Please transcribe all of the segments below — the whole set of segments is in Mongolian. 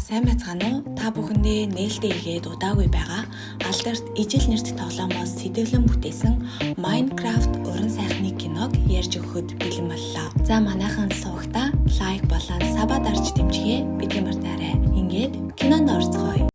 Сайн байцгаана уу? Та бүхэндээ нээлттэй игээд удаагүй байгаа алдарт ижил нэрт тоглоомоос сэтгэлэн бүтээсэн Minecraft уран сайхны киног ярьж өгөхөд бэлэн боллоо. За манайхан суугтаа лайк болон сабаа дарж дэмжихээ бидний мартаарай. Ингээд кинонд орцгоё.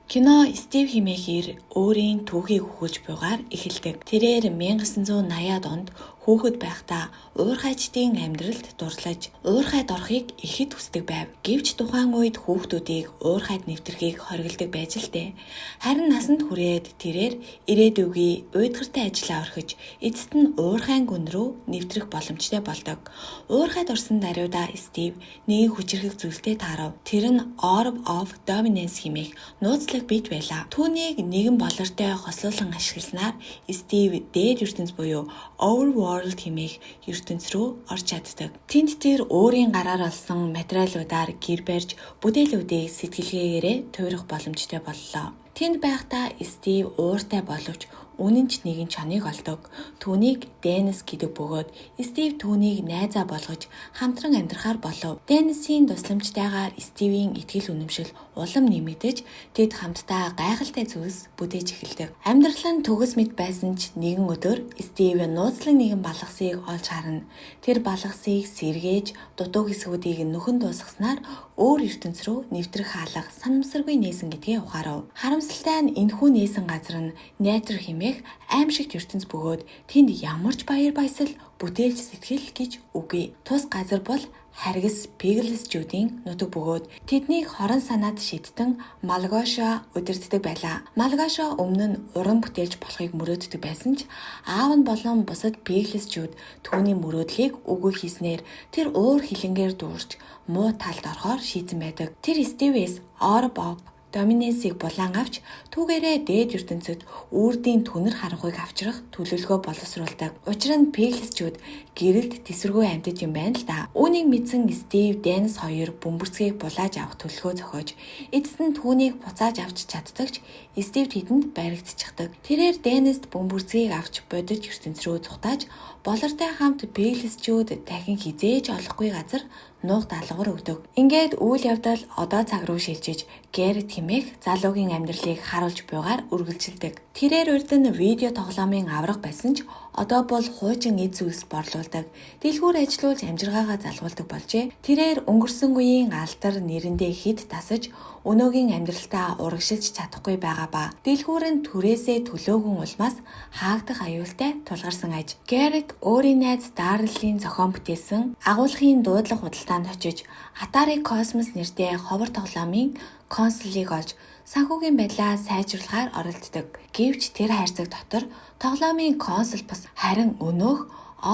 Кино Стив хэмээхээр өөрийн түүхийг өгүүлж буйгаар эхэлдэг. Тэрээр 1980-ад онд хүүхэд байхдаа уурхайчдын амьдралд дурлаж, уурхайд орохыг ихэд хүсдэг байв. Гэвч тухайн үед хүүхдүүдийг уурхайд нэвтрэхийг хориглодог байж л дээ. Харин насанд хүрээд тэрээр ирээдүйгөө уйдгартай ажиллаа орхиж, эцэст нь уурхайн гүн рүү нэвтрэх боломжтой болдог. Уурхайд орсон даруйдаа Стив нэг хүчирхэг зүйлтэй таарав. Тэр нь Orb of Dominance хэмээх нууцлаг бит байлаа. Түүнийг нэгэн болортой хослуулан ашигласнаар Стив дээд ертөнц буюу Overworld хэмээх ертөнц рүү орж чаддаг. Тэнд тэр өөрийн гараар олсон материалуудаар гэр барьж, бүтээлүүдийг сэтгэлгээгээрээ туурах боломжтой боллоо. Тэнд байхдаа Стив ууртай боловч үнэн ч нэгэн чоныг олдог. Түүнийг Денис гэдэг бөгөөд Стив түүнийг найзаа болгож хамтран амьдрахаар болов. Денисийн тусламжтайгаар Стивийн итгэл үнэмшил улам нэмэгдэж, тэд хамтдаа гайхалтай зүйлс бүтээж эхэлдэг. Амьдрал нь төгс мэд байсан ч нэгэн өдөр Стив нууцлаг нэгэн балгасыг олж харна. Тэр балгасыг сэргээж, дутуу хэсгүүдийг нөхөн дуусгаснаар өөр ертөнц рүү нэвтрэх хаалга санамсаргүй нээсэн гэдгээ ухаарав. Харамсалтай нь энэхүү нээсэн газар нь Найтер хэмээх аимшигт ертөнц бөгөөд тэнд ямар ч баяр баясал, бүтээлч сэтгэл гэж үгүй. Тус газар бол харгас пиглсчүүдийн нутаг бөгөөд тэднийг хорон санаад шидтэн Малгошо удирддаг байлаа. Малгошо өмнө нь уран бүтээлч болохыг мөрөөддөг байсан ч аав нь болон бусад пиглсчүүд түүний мөрөөдлийг үгүй хийснээр тэр уур хилэнгээр дуурч муу талд орохоор шийдсэн байдаг. Тэр Стивээс Orb of Dominance-ийг булаан авч түүгээрээ дээд ертөнцөд үрдийн түнэр харанхуйг авчрах төлөвлөгөө боловсруулдаг. Учир нь пиглсчүүд гэрэлд тэсвэргүй амьтад юм байна л да. Үүнийг мэдсэн Стив Денис хоёр бөмбөрцгийг булааж авах төлөвлөгөө зохиож, эцэст нь түүнийг буцааж авч чаддагч Стив тэдэнд баригдчихдаг. Тэрээр Денист бөмбөрцгийг авч бодит ертөнц рүү зүхтааж, болортой хамт пиглсчүүд дахин хизээж олохгүй газар нуух даалгавар өгдөг. Ингээд үйл явдал одоо цаг руу шилжиж, Гэрет хэмээх залуугийн амьдралыг харуулж буйгаар үргэлжилдэг. Тэрээр урд нь видео тоглоомын авраг байсан ч одоо бол хуучин эд зүйлс борлуулдаг. Дэлгүүр ажиллуулж амжиргаагаа залгуулдаг болжээ. Тэрээр өнгөрсөн үеийн алдар нэрэндээ хэд тасаж өнөөгийн амьдралтаа урагшилж чадахгүй байгаа ба дэлгүүр нь түрээсээ төлөөгөн улмаас хаагдах аюултай тулгарсан аж. Гэрет өөрийн найз Дарреллийн зохион бүтээсэн агуулгын дуудлага худалдаанд очиж Atari Cosmos нэртэй ховор тоглоомын консолыг олж санхүүгийн байдлаа сайжруулахаар оролддог. Гэвч тэр хайрцаг дотор тоглоомын консол бас харин өнөөх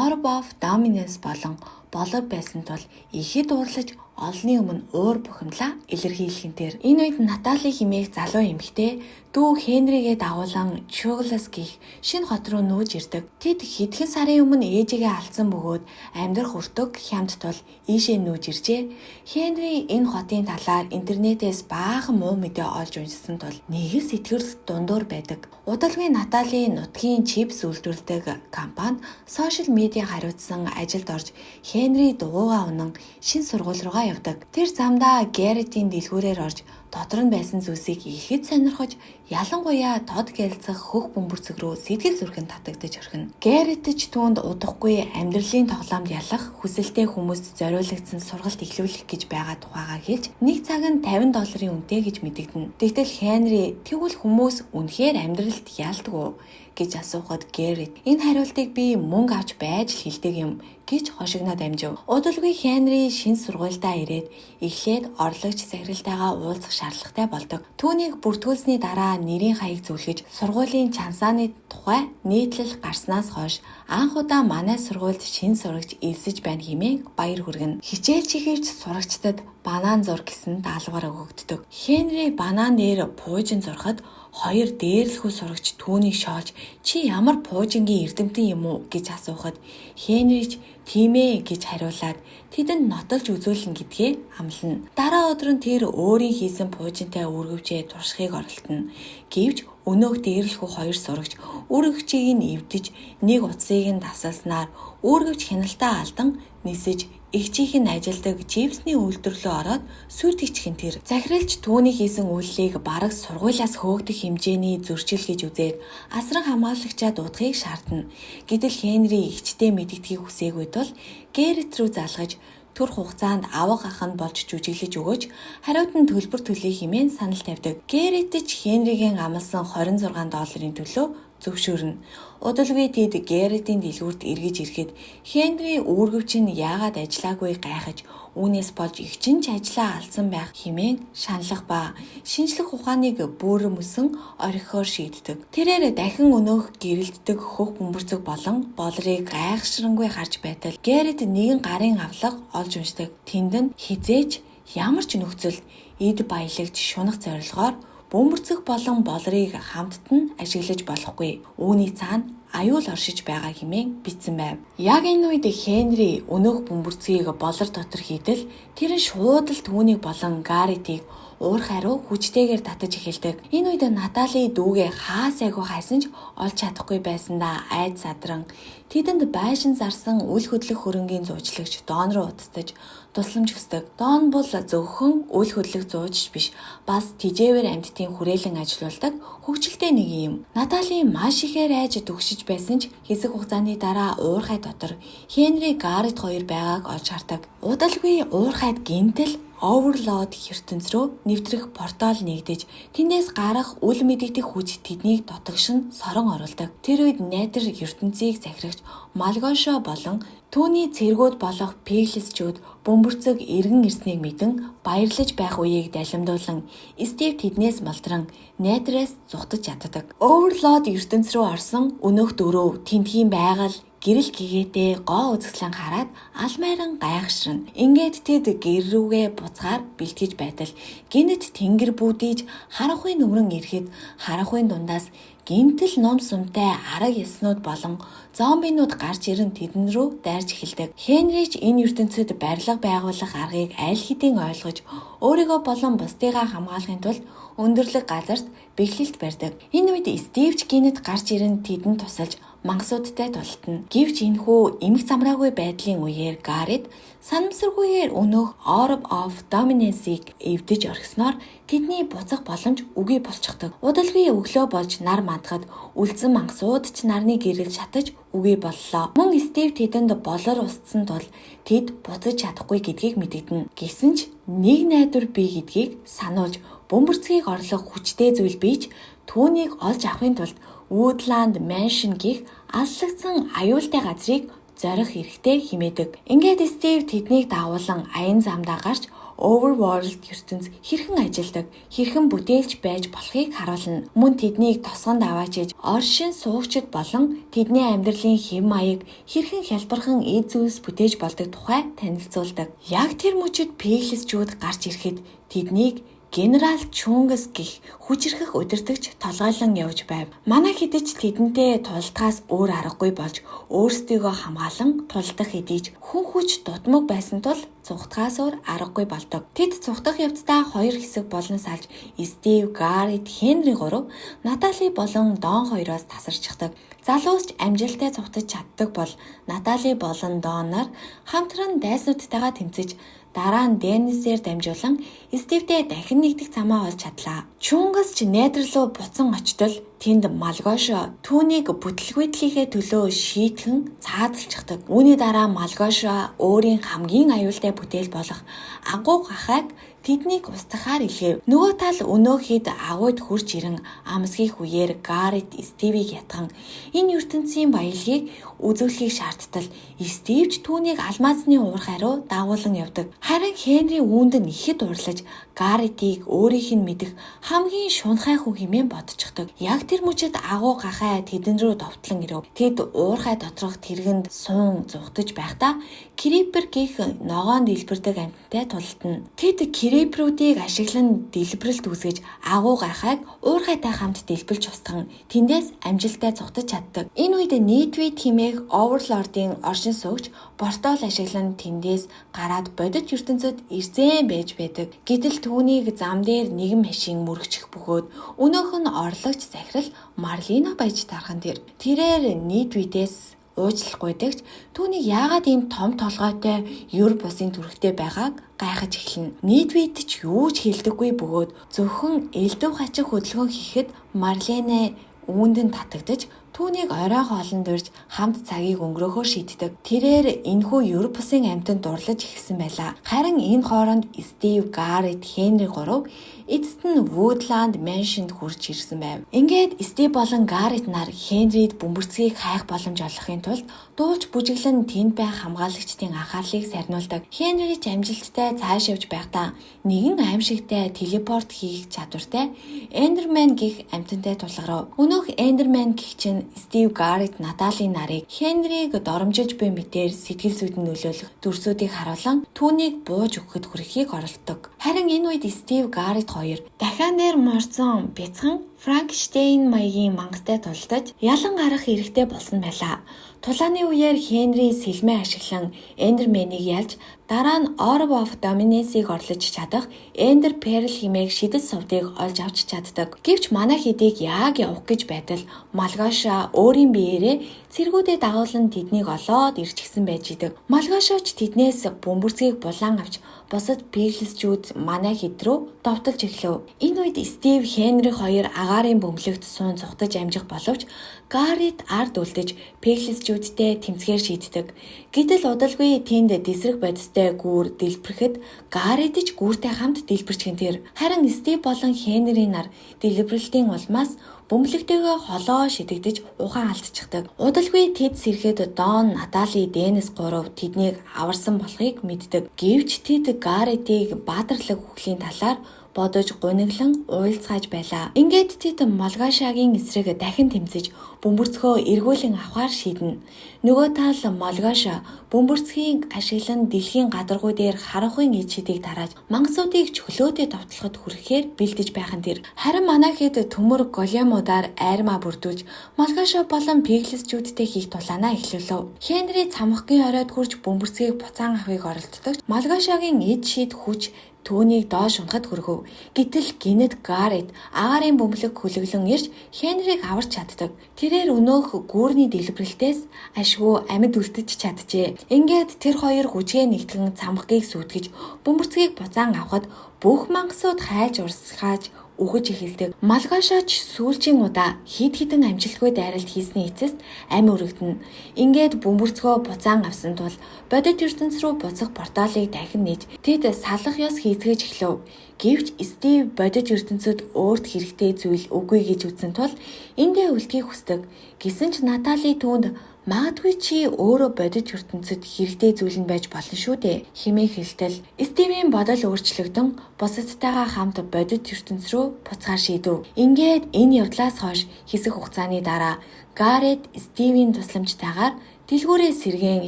Orb of Dominance болон болор байсан тул ихэд уурлаж олонний өмнө уур бухимлаа илэрхийлхэн тэр. Энэ үед Натали хэмээх залуу эмэгтэй дүү Хенригээ дагуулan Чуглас гих шинэ хот руу нүүж ирдэг. Тэд хэдхэн сарын өмнө ээжигээ алдсан бөгөөд амьдрах өртөг хямд тул ийшээ нүүж иржээ. Хенри энэ хотын талаар интернетээс баахан муу мэдээ олж уншсан тул нэг л сэтгэл дундуур байдаг. Удалгүй Натали нутгийн чипс үйлдвэрлэдэг компани сошиал медиа хариуцсан ажилд орж Хенри дугуйгаа унан шинэ сургууль руугаа явдаг. Тэр замдаа Гэрэтийн дэлгүүрээр орж дотор нь байсан зүйлсийг ихэд сонирхож, ялангуяа тод гэлцэх хөх бөмбөрцөг рүү сэтгэл зүрхэн татагдаж орхино. Гэрет ч түүнд удахгүй амьдралын тоглоомд ялах хүсэлтэй хүмүүст зориулагдсан сургалт эхлүүлэх гэж байгаа тухайгаа хэлж, нэг цаг нь $50 үнэтэй гэж мэдэгдэнэ. Тэгтэл Хенри тэгвэл хүмүүс үнэхээр амьдралд яалдаг уу гэж асуухад Гэрет энэ хариултыг би мөнгө авч байж л хэлдэг юм гэж хошигноод амжив. Удалгүй Хенри шинэ сургуульдаа ирээд эхлээд орлогч захиралтайгаа уулзах шаардлагатай болдог. Түүнийг бүртгүүлсний дараа нэрийн хаяг зөвлөж сургуулийн чансааны тухай нийтлэл гарснаас хойш анх удаа манай сургуульд шинэ сурагч элсэж байна хэмээн баяр хүргэнэ. Хичээл чихэрч сурагчдад банан зур гэсэн даалгавар өгөгддөг. Хенри банан дээр пуужин зурхад хоёр дээрлэхүү сурагч түүнийг шоолж "Чи ямар пуужингийн эрдэмтэн юм уу?" гэж асуухад Хенрич "Тийм ээ" гэж хариулаад тэдэнд нотолж үзүүлнэ гэдгээ амлана. Дараа өдөр нь тэр өөрийн хийсэн пуужинтай үргэлжээ туршихыг оролдоно. Гэвч өнөөх дээрлэхүү хоёр сурагч үргэлжийг нь эвдэж нэг утсыг нь тасалснаар үргэлж хяналтаа алдан нисэж эгчийнх нь ажилдаг Джеймсний үйлдвэрлэлөө ороод сүрдэгчхэн тэр. Захиралч түүний хийсэн үйллийг бараг сургуулиас хөөгдөх хэмжээний зөрчил гэж үзээд асран хамгаалагчаа дуудахыг шаардна. Гэтэл Хенри эгчтэй мэдэгдэхийг хүсээгүй тул Гэрет рүү залгаж түр хугацаанд авах аханд болж жүжиглэж өгөөч хариуд нь төлбөр төлье хэмээн санал тавьдаг. Гэрет ч Хенригийн амласан $26 төлөө зөвшөөрнө. Удалгүй тэд Гэрэтийн дэлгүүрт эргэж ирэхэд Хенри үүргэвч нь яагаад ажиллаагүй гайхаж үүнээс болж эгчин ч ажлаа алдсан байх хэмээн шаналх ба шинжлэх ухааныг бүр мөсөн орхихоор шийддэг. Тэрээр дахин өнөөх гэрэлтдэг хөх бөмбөрцөг болон болрыг гайхшрангүй харж байтал Гэрет нэгэн гарын авлага олж уншдаг. Тэнд нь хизээч ямар ч нөхцөлд эд баялагч шунах зорилгоор бөмбөрцөг болон болрыг хамтд нь ашиглаж болохгүй. Үүний цаана аюул оршиж байгаа хэмээн бичсэн байв. Яг энэ үед Хенри өнөөх бөмбөрцгийг болор дотор хийдэл тэр нь шууд л түүнийг болон Гарретийг уурхай руу хүчтэйгээр татаж эхэлдэг. Энэ үед Натали дүүгээ хаа сайгүй хайсан ч олж чадахгүй байсандаа айд садран тэдэнд байшин зарсан үл хөдлөх хөрөнгийн зуучлагч Дон руу устдаж тусламж хүсдэг. Дон бол зөвхөн үл хөдлөх зуучч биш, бас тижээвэр амьтдын хүрээлэн ажилуулдаг хөгжилтэй нэг юм. Натали маш ихээр айж төгшиж байсан ч хэсэг хугацааны дараа уурхай дотор Хенри Гаррет хоёр байгааг олж хардаг. Удалгүй уурхайд гинтэл Overlord ертөнц рүү нэвтрэх портал нэгдэж тэндээс гарах үл мэдэгдэх хүч тэднийг дотогшин сорон оруулдаг. Тэр үед найдвар ертөнцийг захирагч Малгошо болон түүний цэргүүд болох Пеглисчүүд бөмбөрцөг эргэн ирснийг мэдэн баярлаж байх үеийг далимдуулан Стив тэднээс малдран найдраас зүхтаж чаддаг. Overlord ертөнц рүү орсон өнөөх дөрөв тентхийн байгаль гэрэл гэгээтэй гоо үзэсгэлэн хараад алмайран гайхширна. Ингээд тэд гэр рүүгээ буцаар бэлтгэж байтал гинэт тэнгэр бүүдийж харанхуй нүмрэн ирэхэд харанхуйн дундаас гинтэл ном сумтай арга яснууд болон зомбинууд гарч ирэн тэдэн рүү дайрч эхэлдэг. Хенрич энэ ертөнцид барилга байгуулах аргыг аль хэдийн ойлгож өөрийгөө болон бусдыгаа хамгаалахын тулд өндөрлөг газарт бэхлэлт барьдаг. Энэ үед Стивч гинэт гарч ирэн тэдэнд тусалж мангасуудтай тултна. Гэвч энэхүү эмх замраагүй байдлын үеэр Гаррет санамсаргүйгээр өнөөх Orb of Dominance-ийг эвдэж орхисноор тэдний буцах боломж үгүй болчихдог. Удалгүй өглөө болж нар мандахад үлдсэн мангасууд ч нарны гэрэл шатаж үгүй боллоо. Мөн Стив тэдэнд болор устсан тул тэд буцаж чадахгүй гэдгийг мэдэгдэнэ. Гэсэн ч нэг найдвар бий гэдгийг сануулж бөмбөрцгийг орлох хүчтэй зүйл бийж түүнийг олж авахын тулд Woodland Mansion гэх аслагдсан аюултай газрыг зорих хэрэгтэй хэмээдэг. Ингээд Стив тэднийг дагуулan аян замдаа гарч Overworld ертөнц хэрхэн ажилдаг, хэрхэн бүтээлч байж болохыг харуулна. Мөн тэднийг тосгонд аваачиж оршин суугчид болон тэдний амьдралын хэм маяг хэрхэн хялбархан эд зүйлс бүтээж болдог тухай танилцуулдаг. Яг тэр мөчид Пеглисчүүд гарч ирэхэд тэднийг Генерал Чунгас гэх хүчрхэх удирдагч толгойлон явж байв. Манай хэдэж тэдэнтэй тулдгаас өөр аргагүй болж өөрсдийгөө хамгаалан тулдах хэдийж хүн хүч дутмаг байсан тул цухтгаас өөр аргагүй болдог. Тэд цухтах явцдаа хоёр хэсэг болно салж Стив, Гаррет, Хенри гурав Натали болон Дон хоёроос тасарчихдаг. Залуусч амжилттай цухтаж чаддаг бол Натали болон Донноор хамтран дайснуудтайгаа тэмцэж дараа нь Деннисээр дамжуулан Стивтэй дахин нэгдэх цамаа олж чадлаа. Чунгас ч найдралуу буцан очтол тэнд Малгошо түүнийг бүтлгүйтлийнхээ төлөө шийтгэн цаадалчихдаг. Үүний дараа Малгошо өөрийн хамгийн аюултай бүтээл болох агуу гахайг тэднийг устгахаар илгээв. Нөгөө тал өнөөхид агуйд хурж ирэн амсгийх үеэр Гаррет Стивийг ятган энэ ертөнцийн баялагийг үзүүлэхийг шаардтал Стивч түүнийг алмазны уурхай руу дагуулan явдаг. Харин Хенри үүнд нь ихэд урлаж Гарретийг өөрийнх нь мэдэх хамгийн шунхай хүн хэмээн бодчихдог. Яг тэр мөчид агуу гахай тэдэн рүү довтлон ирэв. Тэд уурхай доторх тэргэнд суун зүхтэж байхдаа Крипер гэх ногоон дэлбэрдэг амьтантай тултна. Тэд Криперүүдийг ашиглан дэлбэрэлт үүсгэж агуу гахайг уурхайтай хамт дэлбэлж устган тэндээс амжилттай цухтаж чаддаг. Энэ үед нийтвид хэмээх Overlord-ийн оршин суугч портал ашиглан тэндээс гараад бодит ертөнцид ирзэн байж байдаг. Гэтэл түүнийг зам дээр нэгэн машин мөргөчих бөгөөд өнөөх нь орлогч захирал Марлина байж тархан тэрээр нийтвидээс уучлах гуйдагч түүнийг яагаад ийм том толгойтой юр бусын түрхтэй байгааг гайхаж эхэлнэ. Нийт бид ч юу ч хэлдэггүй бөгөөд зөвхөн элдв хачих хөдөлгөөн хийхэд Марлене үүнд нь татагдаж түүнийг оройн хоолнд урьж хамт цагийг өнгөрөөхөө шийддэг. Тэрээр энэхүү Европсын амьтанд дурлаж эхэлсэн байлаа. Харин энэ хооронд Стив, Гаррет, Хенри 3 эцэст нь Woodland Mansion-д хурж ирсэн байв. Ингээд Стив болон Гаррет нар Хенрид бөмбөрцгийг хайх боломж олохын тулд дуулж бүжиглэн тэнд байх хамгаалагчдын анхаарлыг сарниулдаг. Хенри ч амжилттай цааш явж байхдаа нэгэн аимшигтай телепорт хийх чадвартай Эндермен гэх амьтантай тулгарав. Өнөөх Эндермен гэх чинь Стив, Гаррет, Наталийн нарыг Хенриг доромжилж буй мэтээр сэтгэл зүйд нь нөлөөлөх дүрсүүдийг харуулan түүнийг бууж өгөхөд хүрэхийг оролддог. Харин энэ үед Стив, Гаррет хоёр дахиан дээр морцсон бяцхан Франкштейн маягийн мангастай тулдаж ялан гарах хэрэгтэй болсон байлаа. Тулааны үеэр Хенри сэлмээ ашиглан Эндерменийг ялж дараа нь Orb of Dominance-ыг орлож чадах Ender Pearl хэмээх шидэт сувдыг олж авч чаддаг. Гэвч манай хэдийг яг явах гэж байтал Малгаша өөрийн биеэрээ цэргүүдэд дагуулan тэднийг олоод ирчихсэн байж идэг. Малгашаач тэднээс бөмбөрцгийг булан авч бусад пиглсчүүд манай хэд рүү довтолж эхлэв. Энэ үед Стив, Хенри хоёр агаарын бөмбөлөгт суун цухтаж амжих боловч Гаррет ард үлдэж пиглсчүүдтэй тэмцгээр шийддэг. Гэтэл удалгүй тэнд дэсрэх бодистой гүүр дэлбэрэхэд Гаррет ч гүүртэй хамт дэлбэрчгэн тэр. Харин Стив болон Хенри нар дэлбэрэлтийн улмаас бөмбөлөгтэйгээ холоо шидэгдэж ухаан алдчихдаг. Удалгүй тэд сэрхэд Дон, Натали, Денис 3 тэднийг аварсан болохыг мэддэг. Гэвч тэд Гарретийг баатарлаг үхлийн талаар бодож гуниглан уйлцгааж байлаа. Ингээд тэд Малгашагийн эсрэг дахин тэмцэж бөмбөрцгөө эргүүлэн авахар шийднэ. Нөгөө тал Малгаша бөмбөрцгийг ашиглан дэлхийн гадаргуу дээр харанхуйн эд шидийг тарааж мангасуудыг чөлөөтэй довтлоход хүрэхээр бэлдэж байхын тэр. Харин манай хэд төмөр големуудаар айрмаа бүрдүүлж Малгаша болон пиглсчүүдтэй хийх тулаанаа эхлүүлв. Хенри цамхгийн оройд хурж бөмбөрцгийг буцаан авахыг оролддог. Малгашагийн эд шид хүч түүнийг доош унахад хүргэв. Гэтэл гинэд Гаррет агаарын бөмбөлөг хүлэглэн ирж Хенриг аварч чаддаг. Тэрээр өнөөх гүүрний дэлбэрэлтээс ашгүй амьд үлдэж чаджээ. Ингээд тэр хоёр хүчээ нэгтгэн цамхгийг сүйтгэж бөмбөрцгийг буцаан авахад бүх мангасууд хайлж урсгаж үгэж эхэлдэг. Малгашаач сүүлчийн удаа хид хідэн амжилтгүй дайралт хийсний эцэст амь өргөдөнө. Ингээд бөмбөрцгөө буцаан авсан тул бодит ертөнц рүү буцах порталыг дахин нээж тэд салах ёс хийцгээж эхлэв. Гэвч Стив бодит ертөнцөд өөрт хэрэгтэй зүйл үгүй гэж үзсэн тул эндээ үлдхийг хүсдэг. Гэсэн ч Натали түүнд магадгүй чи өөрөө бодит ертөнцөд хэрэгтэй зүйл нь байж болно шүү дээ хэмээн хэлтэл Стивийн бодол өөрчлөгдөн бусадтайгаа хамт бодит ертөнц рүү буцахаар шийдэв. Ингээд энэ явдлаас хойш хэсэг хугацааны дараа Гаррет Стивийн тусламжтайгаар дэлгүүрээ сэргээн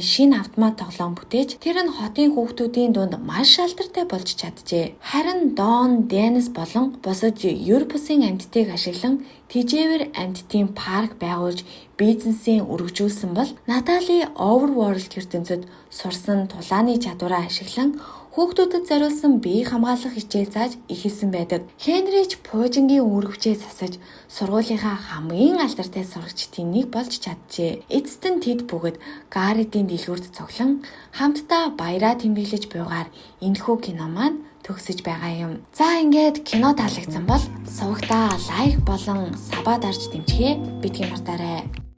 шинэ автомат тоглоом бүтээж тэр нь хотын хүүхдүүдийн дунд маш шалдартай болж чаджээ. Харин Дон, Денис болон бусад Европсын амьтдыг ашиглан тэжээвэр амьтдын парк байгуулж бизнесийн өргөжүүлсэн бол Натали Overworld ертөнцөд сурсан тулааны чадвараа ашиглан хүүхдүүдэд зориулсан бие хамгаалах хичээл зааж эхэлсэн байдаг. Хенрич пуужингийн үүрэгчээс асаж сургуулийнхаа хамгийн алдартай сурагчдын нэг болж чаджээ. Эцэст нь тэд бүгд Гарретийн дэлгүүрт цуглан хамтдаа баяраа тэмдэглэж буйгаар энэхүү кино маань төгсөж байгаа юм. За ингээд кино таалагдсан бол сувагтаа лайк болон сабаа дарж дэмжихээ битгий мартаарай.